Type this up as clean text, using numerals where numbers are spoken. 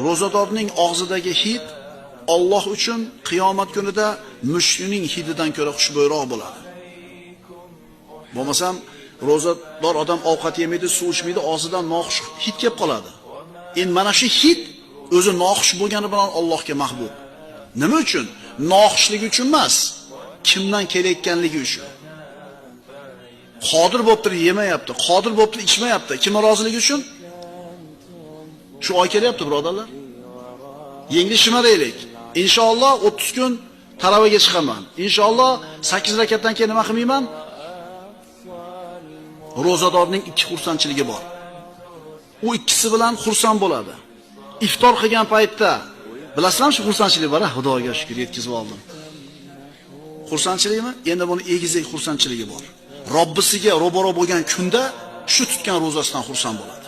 Ro'zadorning og'zidagi hid Alloh uchun qiyomat kunida mushukning hididan ko'ra xushbo'yroq bo'ladi. Bo'lmasam ro'zador odam ovqat yemaydi, suv ichmaydi, og'zidan noxush hid kelib qoladi. Endi mana shu hid o'zi noxush bo'lgani bilan Allohga mahbub. Nima uchun? Noxushligi uchun emas, kimdan kelayotganligi uchun. Qodir bo'lib turib yemayapti, qodir bo'lib turib ichmayapti. Kimning roziligi uchun? Shu oy kelyapti, birodarlar. Yengli shimaraylik. Inshaalloh 30 kun taravaga chiqaman. Inshaalloh 8 rakatdan keyin nima qilmayman? Ro'zadorning ikki xursandchiligi bor. U ikkisi bilan xursand bo'ladi. Iftor qilgan paytda bilasizmi shu xursandchilik bor, Xudoga shukr yetkazib oldim. Xursandchilikmi? Endi buni egizak xursandchiligi bor. Robbisiga ro'baro bo'lgan kunda shu tutgan ro'zasidan xursand bo'ladi.